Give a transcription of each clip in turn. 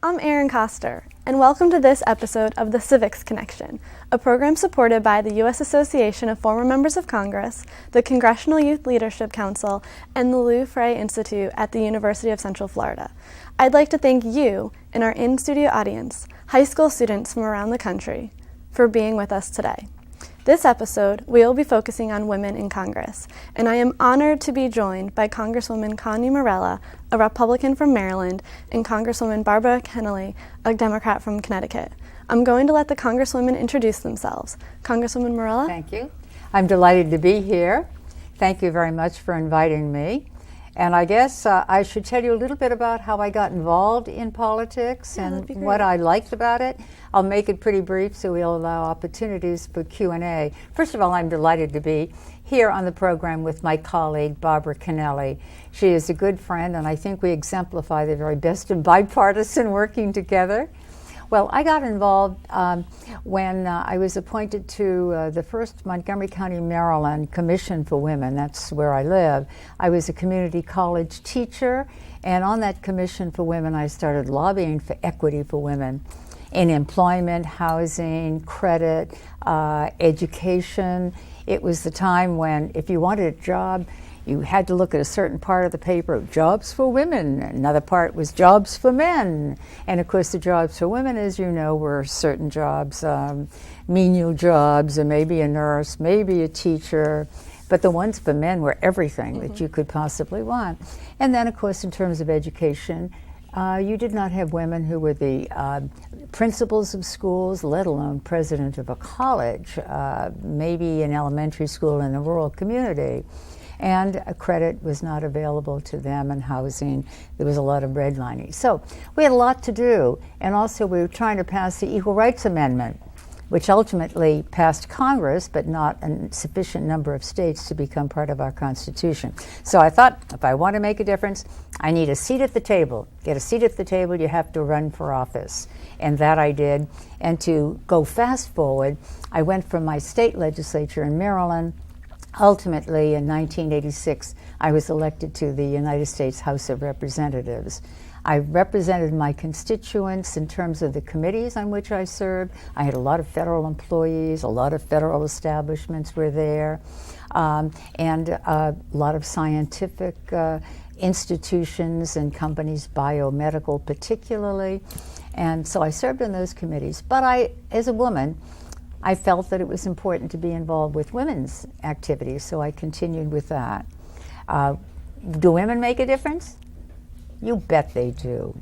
I'm Erin Coster, and welcome to this episode of The Civics Connection, a program supported by the U.S. Association of Former Members of Congress, the Congressional Youth Leadership Council, and the Lou Frey Institute at the University of Central Florida. I'd like to thank you and our in-studio audience, high school students from around the country, for being with us today. This episode, we will be focusing on women in Congress, and I am honored to be joined by Congresswoman Connie Morella, a Republican from Maryland, and Congresswoman Barbara Kennelly, a Democrat from Connecticut. I'm going to let the Congresswomen introduce themselves. Congresswoman Morella? Thank you. I'm delighted to be here. Thank you very much for inviting me. And I guess I should tell you a little bit about how I got involved in politics and what I liked about it. I'll make it pretty brief so we'll allow opportunities for Q&A. First of all, I'm delighted to be here on the program with my colleague, Barbara Kennelly. She is a good friend, and I think we exemplify the very best of bipartisan working together. Well, I got involved when I was appointed to the first Montgomery County, Maryland Commission for Women. That's where I live. I was a community college teacher, and on that Commission for Women, I started lobbying for equity for women in employment, housing, credit, education. It was the time when if you wanted a job, you had to look at a certain part of the paper, jobs for women. Another part was jobs for men. And of course, the jobs for women, as you know, were certain jobs, menial jobs, or maybe a nurse, maybe a teacher. But the ones for men were everything that you could possibly want. And then, of course, in terms of education, you did not have women who were the principals of schools, let alone president of a college, maybe an elementary school in a rural community. And credit was not available to them, and housing. There was a lot of redlining. So we had a lot to do, and also we were trying to pass the Equal Rights Amendment, which ultimately passed Congress, but not a sufficient number of states to become part of our Constitution. So I thought, if I want to make a difference, I need a seat at the table. Get a seat at the table, you have to run for office. And that I did. And to go fast forward, I went from my state legislature in Maryland. Ultimately, in 1986, I was elected to the United States House of Representatives. I represented my constituents in terms of the committees on which I served. I had a lot of federal employees, a lot of federal establishments were there, and a lot of scientific institutions and companies, biomedical particularly. And so I served in those committees. But I, as a woman, I felt that it was important to be involved with women's activities, so I continued with that. Do women make a difference? You bet they do.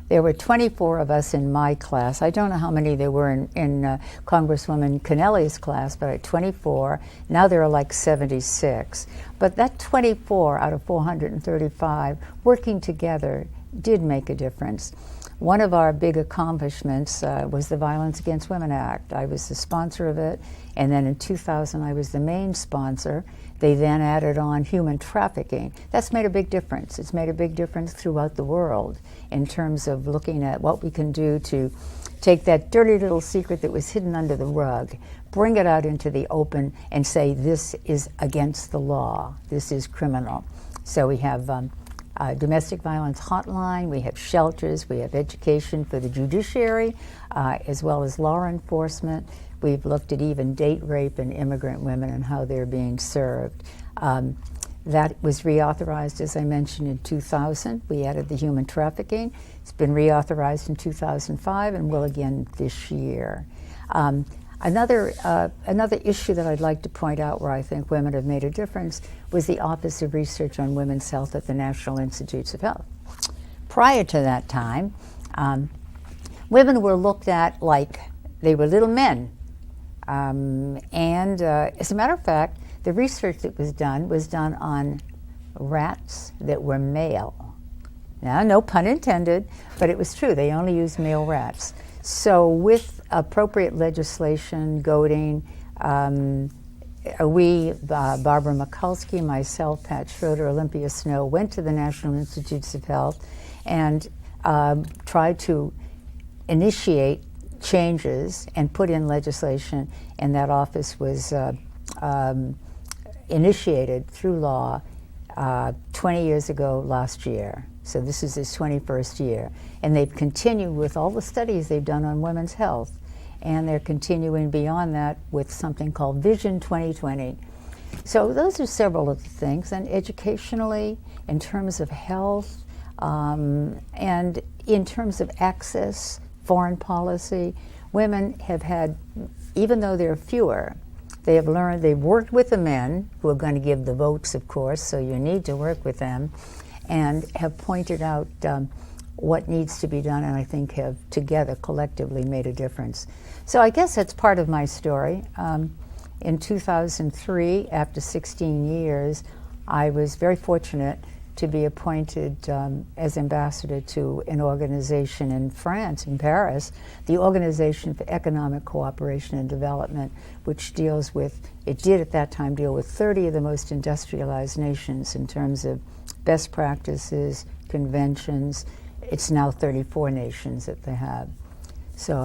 There were 24 of us in my class. I don't know how many there were in Congresswoman Kennelly's class, but at 24. Now there are like 76. But that 24 out of 435 working together did make a difference. One of our big accomplishments was the Violence Against Women Act. I was the sponsor of it, and then in 2000 I was the main sponsor. They then added on human trafficking. That's made a big difference. It's made a big difference throughout the world in terms of looking at what we can do to take that dirty little secret that was hidden under the rug, bring it out into the open and say this is against the law, this is criminal. So we have domestic violence hotline, we have shelters, we have education for the judiciary, as well as law enforcement. We've looked at even date rape and immigrant women and how they're being served. That was reauthorized, as I mentioned, in 2000. We added the human trafficking. It's been reauthorized in 2005 and will again this year. Another issue that I'd like to point out where I think women have made a difference was the Office of Research on Women's Health at the National Institutes of Health. Prior to that time, women were looked at like they were little men. As a matter of fact, the research that was done on rats that were male. Now, no pun intended, but it was true. They only used male rats. So with appropriate legislation, goading, we, Barbara Mikulski, myself, Pat Schroeder, Olympia Snow, went to the National Institutes of Health and tried to initiate changes and put in legislation, and that office was initiated through law 20 years ago last year. So this is his 21st year. And they've continued with all the studies they've done on women's health. And they're continuing beyond that with something called Vision 2020. So those are several of the things. And educationally, in terms of health, and in terms of access, foreign policy, women have had, even though there are fewer, they have learned, they've worked with the men, who are going to give the votes, of course, so you need to work with them, and have pointed out what needs to be done, and I think have together, collectively, made a difference. So I guess that's part of my story. In 2003, after 16 years, I was very fortunate to be appointed as ambassador to an organization in France, in Paris, the Organization for Economic Cooperation and Development, which deals with, it did at that time deal with 30 of the most industrialized nations in terms of best practices, conventions. It's now 34 nations that they have. So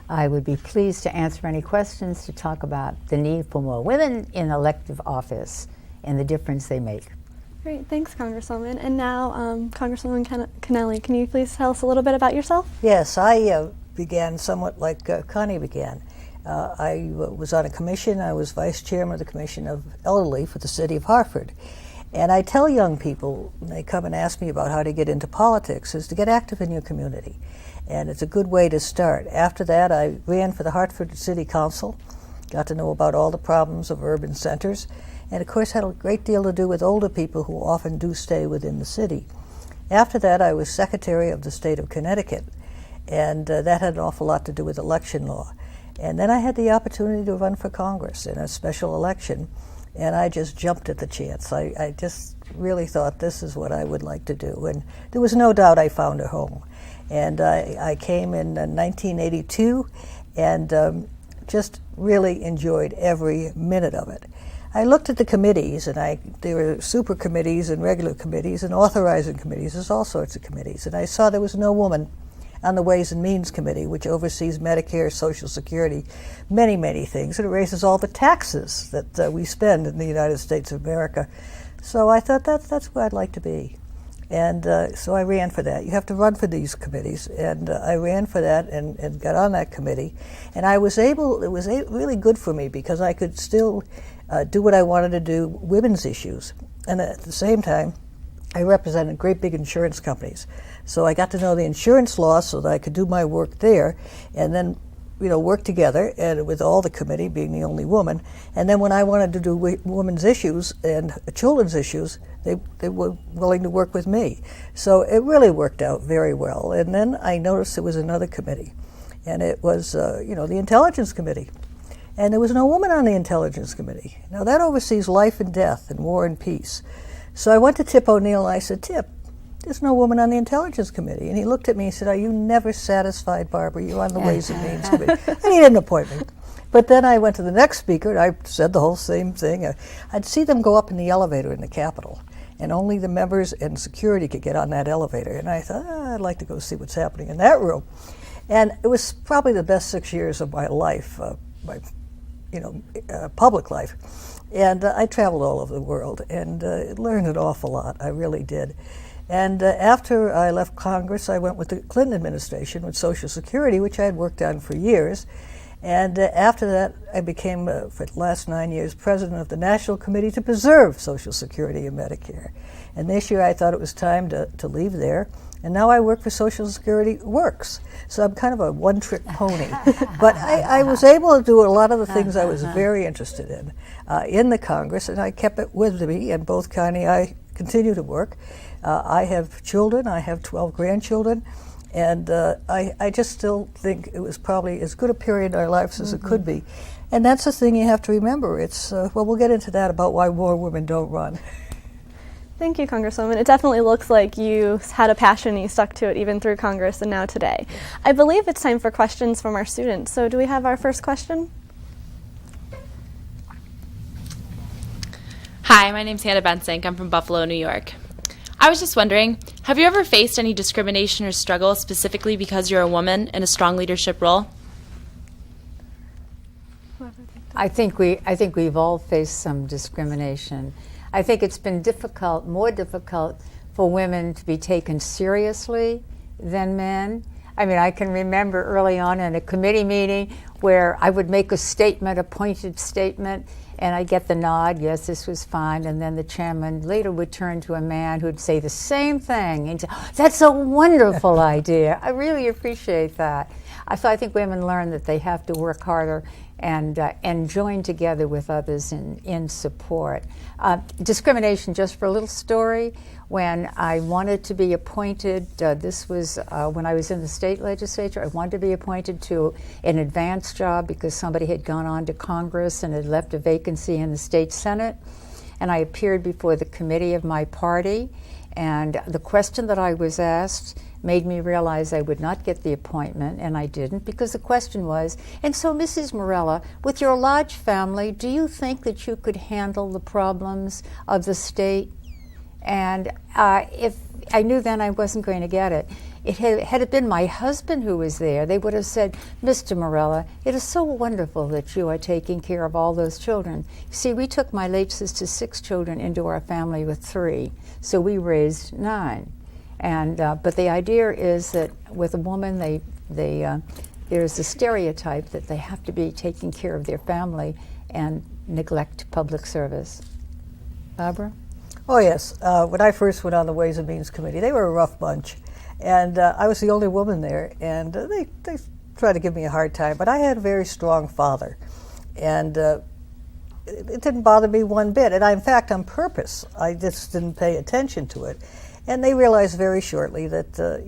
I would be pleased to answer any questions, to talk about the need for more women in elective office and the difference they make. Great, thanks, Congresswoman. And now, Congresswoman Kennelly, can you please tell us a little bit about yourself? Yes, I began somewhat like Connie began. I was on a commission. I was vice chairman of the Commission of Elderly for the city of Hartford. And I tell young people, when they come and ask me about how to get into politics, is to get active in your community. And it's a good way to start. After that, I ran for the Hartford City Council, got to know about all the problems of urban centers, and of course had a great deal to do with older people who often do stay within the city. After that, I was secretary of the state of Connecticut, and that had an awful lot to do with election law. And then I had the opportunity to run for Congress in a special election, and I just jumped at the chance. I just really thought this is what I would like to do, and there was no doubt I found a home. And I came in 1982 and just really enjoyed every minute of it. I looked at the committees, and there were super committees and regular committees and authorizing committees. There's all sorts of committees. And I saw there was no woman on the Ways and Means Committee, which oversees Medicare, Social Security, many, many things. And it raises all the taxes that we spend in the United States of America. So I thought that's where I'd like to be. And so I ran for that. You have to run for these committees. And I ran for that and got on that committee. And it was really good for me because I could still do what I wanted to do, women's issues. And at the same time, I represented great big insurance companies. So I got to know the insurance law so that I could do my work there and then work together and with all the committee, being the only woman. And then when I wanted to do women's issues and children's issues, they were willing to work with me. So it really worked out very well. And then I noticed there was another committee, and it was the Intelligence Committee. And there was no woman on the Intelligence Committee. Now that oversees life and death and war and peace. So I went to Tip O'Neill and I said, Tip, there's no woman on the Intelligence Committee. And he looked at me and said, are you never satisfied, Barbara? You're on the Ways and Means Committee. And he didn't appoint me. But then I went to the next speaker and I said the whole same thing. I'd see them go up in the elevator in the Capitol, and only the members and security could get on that elevator. And I thought, I'd like to go see what's happening in that room. And it was probably the best 6 years of my life, public life. And I traveled all over the world and learned an awful lot. I really did. And after I left Congress, I went with the Clinton administration with Social Security, which I had worked on for years. And after that, I became, for the last 9 years, president of the National Committee to Preserve Social Security and Medicare. And this year I thought it was time to leave there. And now I work for Social Security Works. So I'm kind of a one-trick pony. But I was able to do a lot of the things I was very interested in the Congress, and I kept it with me, and both Connie and I continue to work. I have children. I have 12 grandchildren. And I just still think it was probably as good a period in our lives as it could be. And that's the thing you have to remember. It's, we'll get into that about why more women don't run. Thank you, Congresswoman. It definitely looks like you had a passion and you stuck to it even through Congress and now today. I believe it's time for questions from our students. So do we have our first question? Hi, my name's Hannah Bensink. I'm from Buffalo, New York. I was just wondering, have you ever faced any discrimination or struggle specifically because you're a woman in a strong leadership role? I think we've all faced some discrimination. I think it's been more difficult for women to be taken seriously than men. I mean, I can remember early on in a committee meeting where I would make a statement, a pointed statement, and I'd get the nod, yes, this was fine, and then the chairman later would turn to a man who'd say the same thing, and say, "Oh, that's a wonderful idea. I really appreciate that." So I think women learn that they have to work harder and join together with others in support. Discrimination, just for a little story, when I wanted to be appointed, this was when I was in the state legislature, I wanted to be appointed to an advanced job because somebody had gone on to Congress and had left a vacancy in the state Senate. And I appeared before the committee of my party, and the question that I was asked made me realize I would not get the appointment, and I didn't, because the question was, "And so, Mrs. Morella, with your large family, do you think that you could handle the problems of the state?" And if I knew then I wasn't going to get it. Had it been my husband who was there, they would have said, "Mr. Morella, it is so wonderful that you are taking care of all those children." See, we took my late sister's 6 children into our family with 3, so we raised 9. And but the idea is that with a woman, there's a stereotype that they have to be taking care of their family and neglect public service. Barbara? Oh, yes. When I first went on the Ways and Means Committee, they were a rough bunch. And I was the only woman there, and they tried to give me a hard time. But I had a very strong father, and it didn't bother me one bit. And in fact, on purpose, I just didn't pay attention to it. And they realized very shortly that,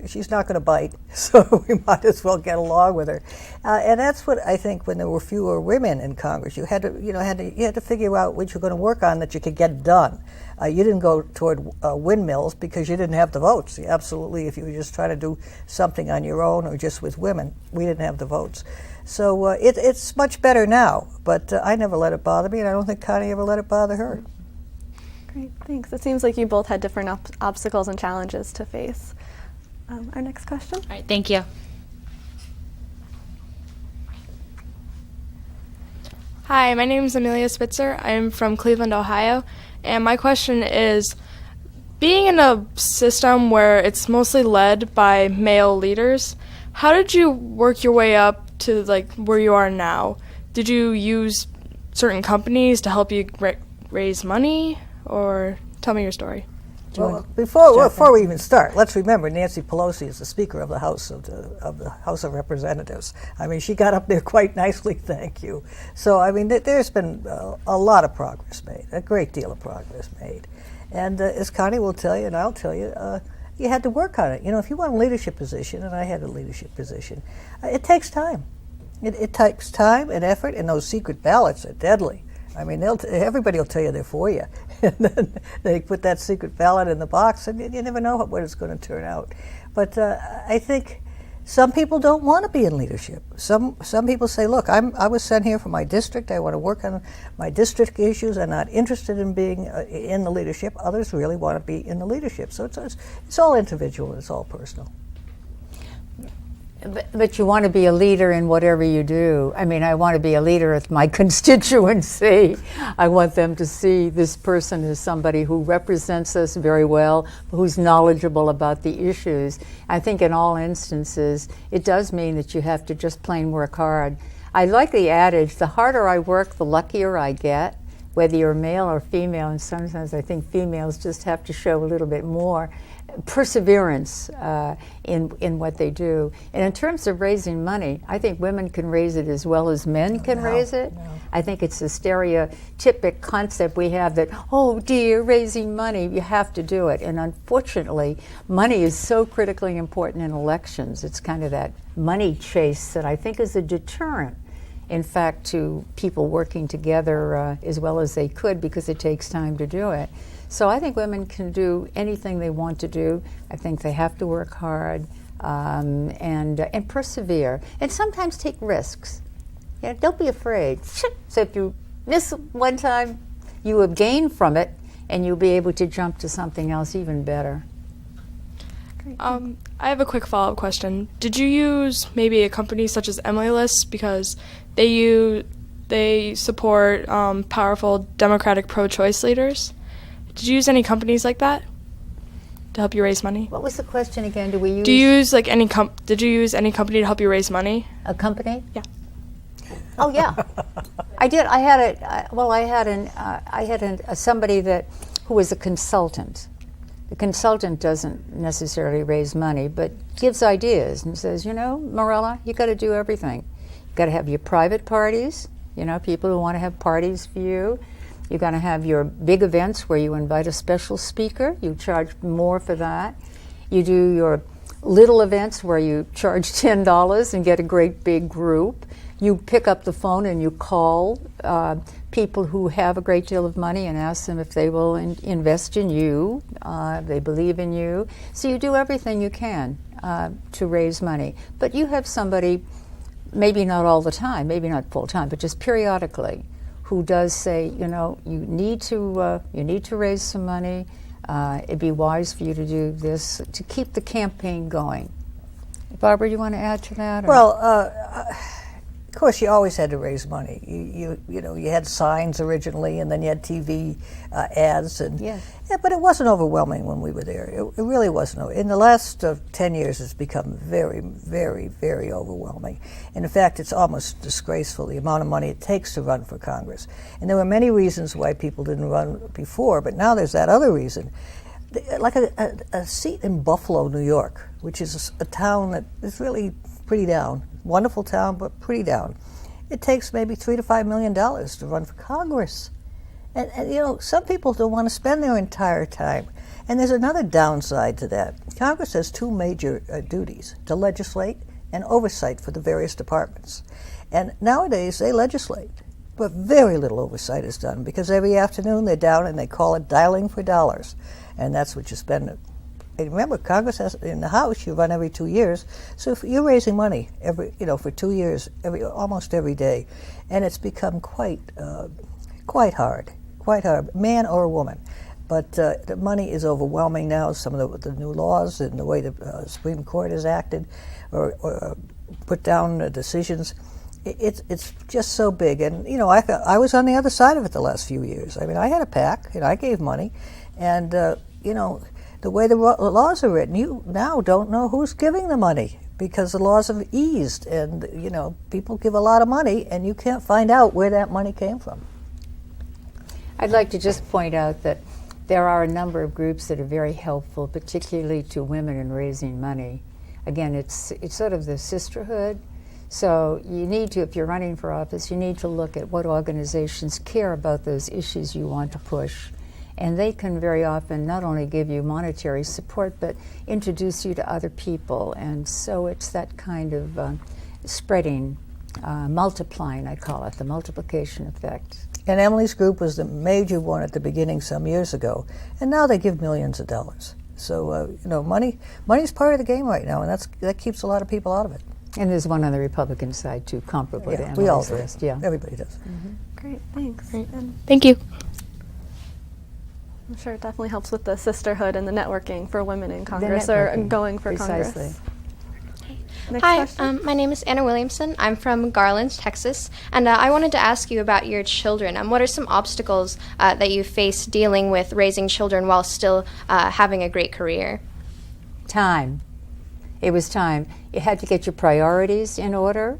she's not going to bite, so we might as well get along with her. And that's what I think when there were fewer women in Congress, you had to figure out what you're going to work on that you could get done. You didn't go toward windmills because you didn't have the votes. Absolutely, if you were just trying to do something on your own or just with women, we didn't have the votes. So it's much better now, but I never let it bother me, and I don't think Connie ever let it bother her. Great, thanks. It seems like you both had different obstacles and challenges to face. Our next question. All right, thank you. Hi, my name is Amelia Spitzer. I'm from Cleveland, Ohio, and my question is, being in a system where it's mostly led by male leaders, how did you work your way up to where you are now? Did you use certain companies to help you raise money, or tell me your story? Well, before we even start, let's remember Nancy Pelosi is the Speaker of the House of the House of Representatives. I mean, she got up there quite nicely, thank you. So, I mean, there's been a lot of progress made, a great deal of progress made. And as Connie will tell you, and I'll tell you, you had to work on it. If you want a leadership position, and I had a leadership position, it takes time. It takes time and effort, and those secret ballots are deadly. I mean, everybody will tell you they're for you. And then they put that secret ballot in the box, and you never know what it's going to turn out. But I think some people don't want to be in leadership. Some people say, look, I was sent here for my district. I want to work on my district issues. I'm not interested in being in the leadership. Others really want to be in the leadership. So it's all individual. It's all personal. But you want to be a leader in whatever you do. I mean, I want to be a leader with my constituency. I want them to see this person as somebody who represents us very well, who's knowledgeable about the issues. I think in all instances, it does mean that you have to just plain work hard. I like the adage, the harder I work, the luckier I get, whether you're male or female, and sometimes I think females just have to show a little bit more perseverance in what they do. And in terms of raising money, I think women can raise it as well as men can raise it. No. I think it's a stereotypic concept we have that, oh dear, raising money, you have to do it. And unfortunately, money is so critically important in elections. It's kind of that money chase that I think is a deterrent, in fact, to people working together as well as they could, because it takes time to do it. So I think women can do anything they want to do. I think they have to work hard and persevere, and sometimes take risks. Don't be afraid. So if you miss one time, you will gain from it, and you'll be able to jump to something else even better. I have a quick follow-up question. Did you use maybe a company such as Emily List, because they support powerful Democratic pro-choice leaders? Did you use any companies like that? to help you raise money? What was the question again? Do you use like any did you use any company to help you raise money? a company? Yeah. Oh yeah, I did. I had somebody who was a consultant. The consultant doesn't necessarily raise money, but gives ideas and says, Marilla, you got to do everything. You got to have your private parties, people who want to have parties for you. You're going to have your big events where you invite a special speaker. You charge more for that. You do your little events where you charge $10 and get a great big group. You pick up the phone and you call people who have a great deal of money and ask them if they will invest in you, they believe in you. So you do everything you can to raise money. But you have somebody, maybe not all the time, maybe not full time, but just periodically, who does say, you need to raise some money. It'd be wise for you to do this to keep the campaign going. Barbara, you want to add to that? Or? Well, of course, you always had to raise money. You had signs originally, and then you had TV ads, and yes. Yeah, but it wasn't overwhelming when we were there. It really wasn't. In the last 10 years, it's become very, very, very overwhelming. And in fact, it's almost disgraceful the amount of money it takes to run for Congress. And there were many reasons why people didn't run before, but now there's that other reason. Like a seat in Buffalo, New York, which is a town that is really pretty down. Wonderful town, but pretty down. It takes maybe $3 to $5 million to run for Congress. And some people don't want to spend their entire time. And there's another downside to that. Congress has two major duties, to legislate and oversight for the various departments. And nowadays they legislate, but very little oversight is done because every afternoon they're down and they call it dialing for dollars. And that's what you spend it. And remember, Congress has, in the House, you run every 2 years. So if you're raising money for 2 years, almost every day, and it's become quite hard, man or woman. But the money is overwhelming now. Some of the new laws and the way the Supreme Court has acted or put down decisions, it's just so big. And I was on the other side of it the last few years. I mean, I had a PAC, I gave money, and the way the laws are written, you now don't know who's giving the money because the laws have eased, and people give a lot of money, and you can't find out where that money came from. I'd like to just point out that there are a number of groups that are very helpful, particularly to women in raising money. Again, it's sort of the sisterhood. So you need to, if you're running for office, you need to look at what organizations care about those issues you want to push. And they can very often not only give you monetary support, but introduce you to other people. And so it's that kind of spreading, multiplying, I call it, the multiplication effect. And Emily's group was the major one at the beginning some years ago, and now they give millions of dollars. So money's part of the game right now, and that keeps a lot of people out of it. And there's one on the Republican side too, comparable to Emily's we all do. list. Yeah, everybody does. Mm-hmm. Great, thanks. Great. Thank you. I'm sure it definitely helps with the sisterhood and the networking for women in Congress or going for precisely. Congress. Next Hi, question. my name is Anna Williamson. I'm from Garland, Texas, and I wanted to ask you about your children. What are some obstacles that you face dealing with raising children while still having a great career? Time. It was time. You had to get your priorities in order.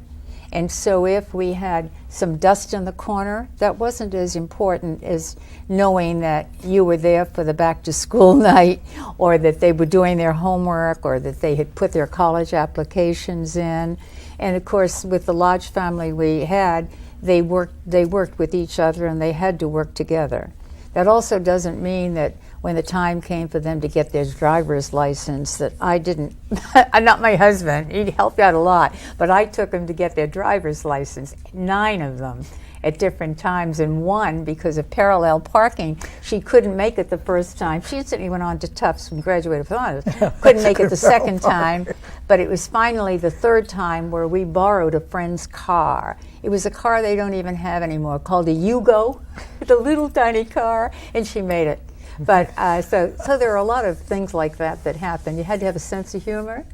And so if we had some dust in the corner, that wasn't as important as knowing that you were there for the back-to-school night, or that they were doing their homework, or that they had put their college applications in. And of course, with the large family we had, they worked with each other, and they had to work together. That also doesn't mean that when the time came for them to get their driver's license that I didn't, not my husband, he helped out a lot, but I took them to get their driver's license, 9 of them at different times, and one, because of parallel parking, she couldn't make it the first time. She instantly went on to Tufts and graduated with honors. Couldn't make it the second time, but it was finally the third time where we borrowed a friend's car. It was a car they don't even have anymore, called a Yugo, the little tiny car, and she made it. But so there are a lot of things like that happened. You had to have a sense of humor,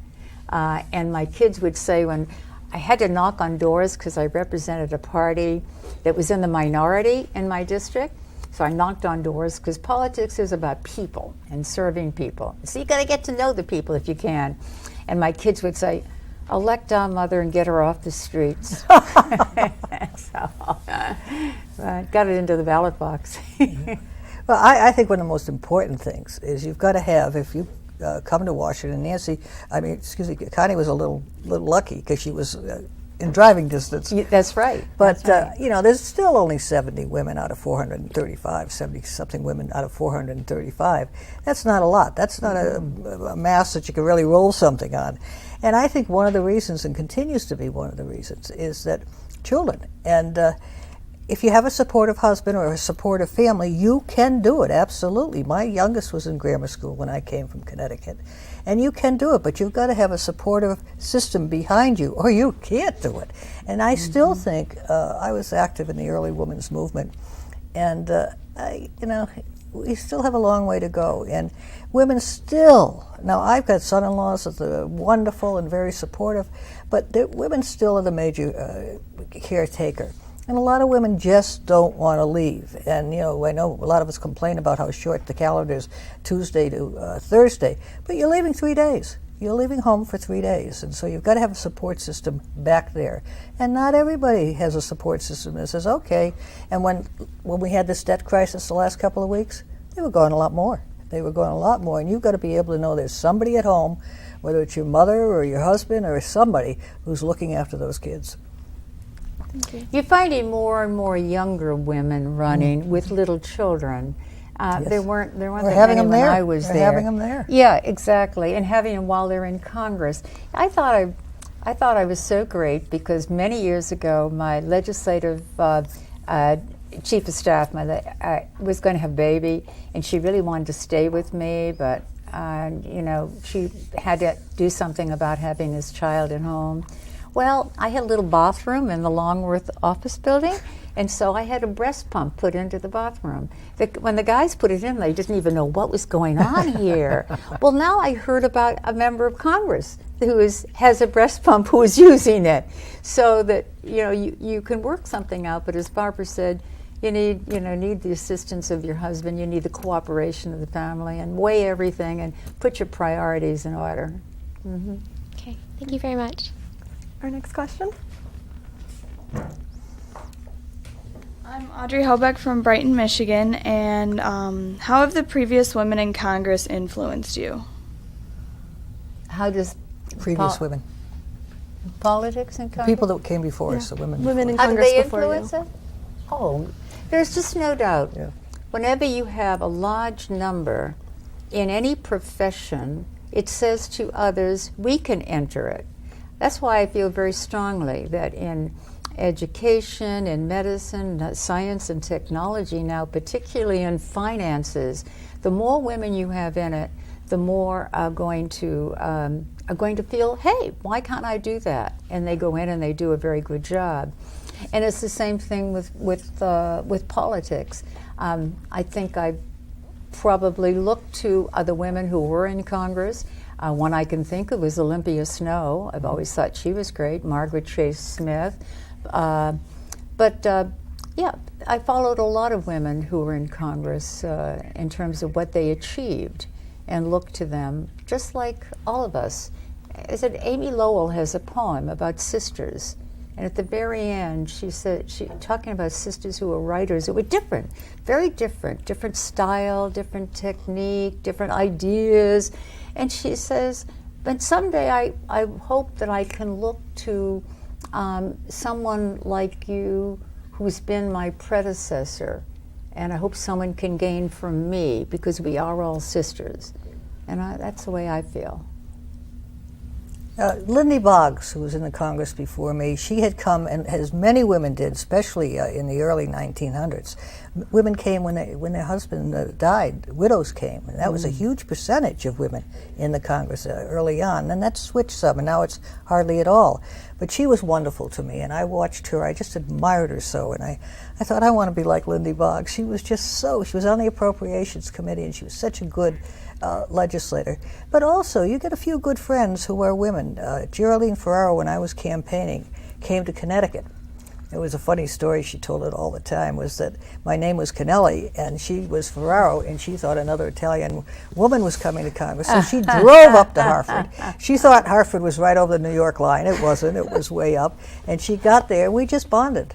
and my kids would say when I had to knock on doors because I represented a party that was in the minority in my district, So I knocked on doors because politics is about people and serving people. So you got to get to know the people if you can. And my kids would say, elect our mother and get her off the streets. So got it into the ballot box. Well, I think one of the most important things is you've got to have, if you come to Washington, Connie was a little lucky because she was in driving distance. That's right. But, That's right. There's still only 70 women out of 435, 70-something women out of 435. That's not a lot. That's not a mass that you can really roll something on. And I think one of the reasons, and continues to be one of the reasons, is that children. And if you have a supportive husband or a supportive family, you can do it, absolutely. My youngest was in grammar school when I came from Connecticut. And you can do it, but you've got to have a supportive system behind you, or you can't do it. And I still think, I was active in the early women's movement, and we still have a long way to go. And women still, now I've got son-in-laws that are wonderful and very supportive, but women still are the major caretaker. And a lot of women just don't want to leave. And, I know a lot of us complain about how short the calendar is, Tuesday to Thursday, but you're leaving 3 days. You're leaving home for 3 days. And so you've got to have a support system back there. And not everybody has a support system that says, okay. And when we had this debt crisis the last couple of weeks, they were going a lot more. They were going a lot more. And you've got to be able to know there's somebody at home, whether it's your mother or your husband or somebody who's looking after those kids. You're finding more and more younger women running with little children. Yes. There weren't We're that having many them when there. I was We're there. having them there. Yeah, exactly, and having them while they're in Congress. I thought I was so great because many years ago, my legislative chief of staff was going to have a baby, and she really wanted to stay with me, but she had to do something about having this child at home. Well, I had a little bathroom in the Longworth office building, and so I had a breast pump put into the bathroom. When the guys put it in, they didn't even know what was going on here. Well, now I heard about a member of Congress who has a breast pump who is using it, so that you can work something out. But as Barbara said, you need the assistance of your husband. You need the cooperation of the family, and weigh everything and put your priorities in order. Mm-hmm. Okay, thank you very much. Our next question. I'm Audrey Hobeck from Brighton, Michigan, and how have the previous women in Congress influenced you? How does Previous women. Politics in Congress? People that came before us, the women. Women in How did Congress they before influence you. it? Oh, there's just no doubt. Yeah. Whenever you have a large number in any profession, it says to others, we can enter it. That's why I feel very strongly that in education, in medicine, science and technology now, particularly in finances, the more women you have in it, the more are going to feel, hey, why can't I do that? And they go in and they do a very good job. And it's the same thing with politics. I think I probably looked to other women who were in Congress. One I can think of was Olympia Snowe. I've always thought she was great. Margaret Chase Smith. I followed a lot of women who were in Congress in terms of what they achieved and looked to them, just like all of us. I said, Amy Lowell has a poem about sisters. And at the very end, she talking about sisters who were writers, who were different, very different style, different technique, different ideas. And she says, but someday I hope that I can look to someone like you who's been my predecessor, and I hope someone can gain from me, because we are all sisters. And that's the way I feel. Lindy Boggs, who was in the Congress before me, she had come, and as many women did, especially in the early 1900s. Women came when their husband died. Widows came, and that was a huge percentage of women in the Congress early on. And that switched some, and now it's hardly at all. But she was wonderful to me, and I watched her. I just admired her so, and I thought, I want to be like Lindy Boggs. She was just she was on the Appropriations Committee, and she was such a good legislator. But also, you get a few good friends who are women. Geraldine Ferraro, when I was campaigning, came to Connecticut It was a funny story, she told it all the time, was that my name was Canelli and she was Ferraro, and she thought another Italian woman was coming to Congress, so she drove up to Hartford. She thought Hartford was right over the New York line. It wasn't, it was way up. And she got there, we just bonded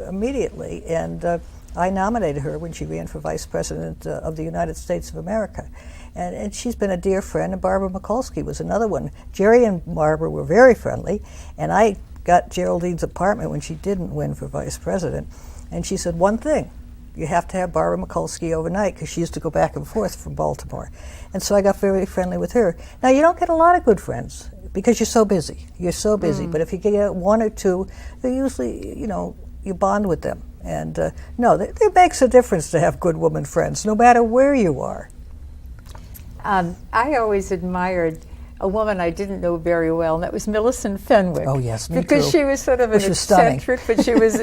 immediately, and I nominated her when she ran for Vice President of the United States of America. And she's been a dear friend, and Barbara Mikulski was another one. Jerry and Barbara were very friendly, and I got Geraldine's apartment when she didn't win for vice president, and she said one thing: you have to have Barbara Mikulski overnight, because she used to go back and forth from Baltimore. And so I got very friendly with her. Now, you don't get a lot of good friends because you're so busy. You're so busy. But if you get one or two, they usually, you bond with them. And no, it makes a difference to have good woman friends, no matter where you are. I always admired a woman I didn't know very well, and that was Millicent Fenwick. Oh yes, me because too. she was sort of an eccentric, but she was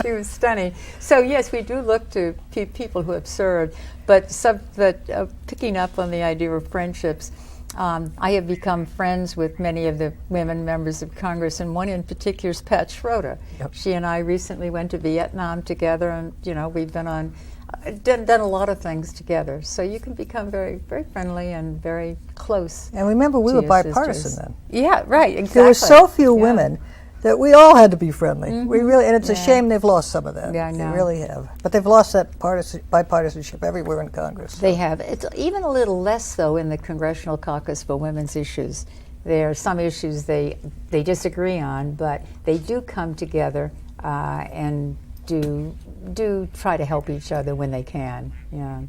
she was stunning. So yes, we do look to people who have served, but picking up on the idea of friendships, I have become friends with many of the women members of Congress, and one in particular is Pat Schroeder. Yep. She and I recently went to Vietnam together, and we've been on. Done a lot of things together, so you can become very, very friendly and very close. And remember, we were bipartisan sisters. then. Yeah, right. Exactly. There were so few women that we all had to be friendly. We really, and it's a shame they've lost some of that. Yeah, I know. They really have. But they've lost that bipartisanship everywhere in Congress. They have. It's even a little less, though, in the Congressional Caucus for women's issues. There are some issues they disagree on, but they do come together and do try to help each other when they can. Yeah.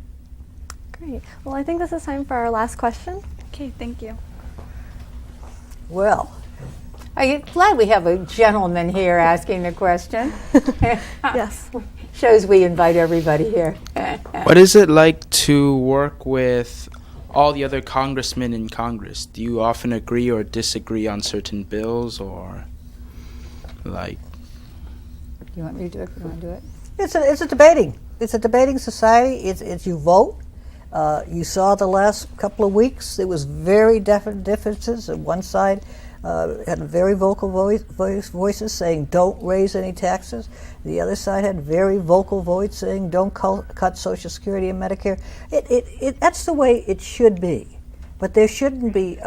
Great. Well, I think this is time for our last question. Okay, thank you. Well, I'm glad we have a gentleman here asking the question. Yes. Shows we invite everybody here. What is it like to work with all the other congressmen in Congress? Do you often agree or disagree on certain bills, or like? You want me to do it? You want to do it? it's a debating society. It's you vote. You saw the last couple of weeks there was very definite differences. One side had very vocal voices saying don't raise any taxes. The other side had very vocal voice saying don't cut Social Security and Medicare. That's the way it should be, but there shouldn't be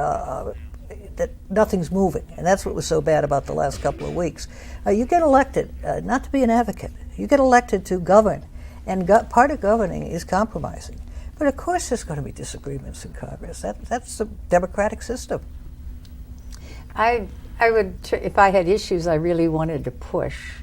that nothing's moving, and that's what was so bad about the last couple of weeks. You get elected not to be an advocate. You get elected to govern, and part of governing is compromising. But of course there's going to be disagreements in Congress. That's the democratic system. I would, if I had issues I really wanted to push,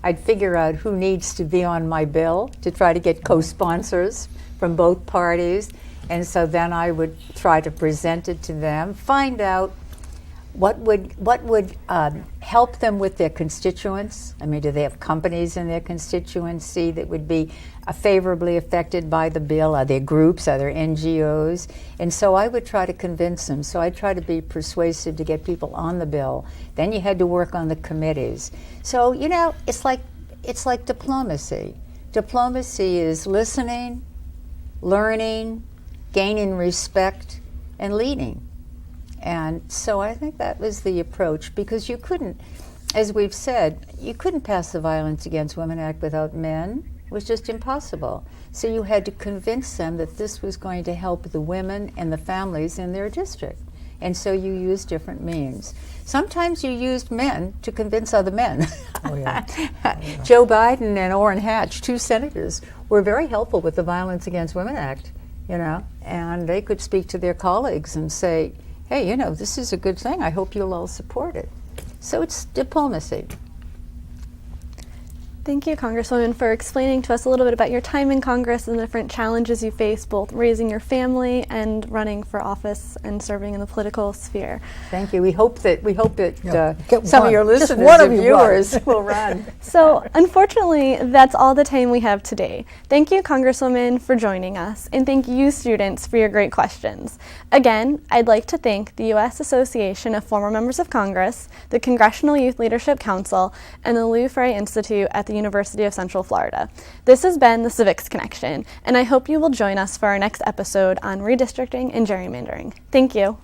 I'd figure out who needs to be on my bill to try to get co-sponsors from both parties. And so then I would try to present it to them, find out what would help them with their constituents. I mean, do they have companies in their constituency that would be favorably affected by the bill? Are there groups? Are there NGOs? And so I would try to convince them. So I'd try to be persuasive to get people on the bill. Then you had to work on the committees. So, it's like diplomacy. Diplomacy is listening, learning, gaining respect, and leading. And so I think that was the approach, because you couldn't, as we've said, you couldn't pass the Violence Against Women Act without men. It was just impossible. So you had to convince them that this was going to help the women and the families in their district. And so you used different means. Sometimes you used men to convince other men. Oh, yeah. Joe Biden and Orrin Hatch, two senators, were very helpful with the Violence Against Women Act, and they could speak to their colleagues and say, hey, this is a good thing. I hope you'll all support it. So it's diplomacy. Thank you, Congresswoman, for explaining to us a little bit about your time in Congress and the different challenges you face, both raising your family and running for office and serving in the political sphere. Thank you. We hope that Get some one. of your Just listeners one and of you viewers will run. So, unfortunately, that's all the time we have today. Thank you, Congresswoman, for joining us, and thank you, students, for your great questions. Again, I'd like to thank the U.S. Association of Former Members of Congress, the Congressional Youth Leadership Council, and the Lou Frey Institute at the University of Central Florida. This has been the Civics Connection, and I hope you will join us for our next episode on redistricting and gerrymandering. Thank you.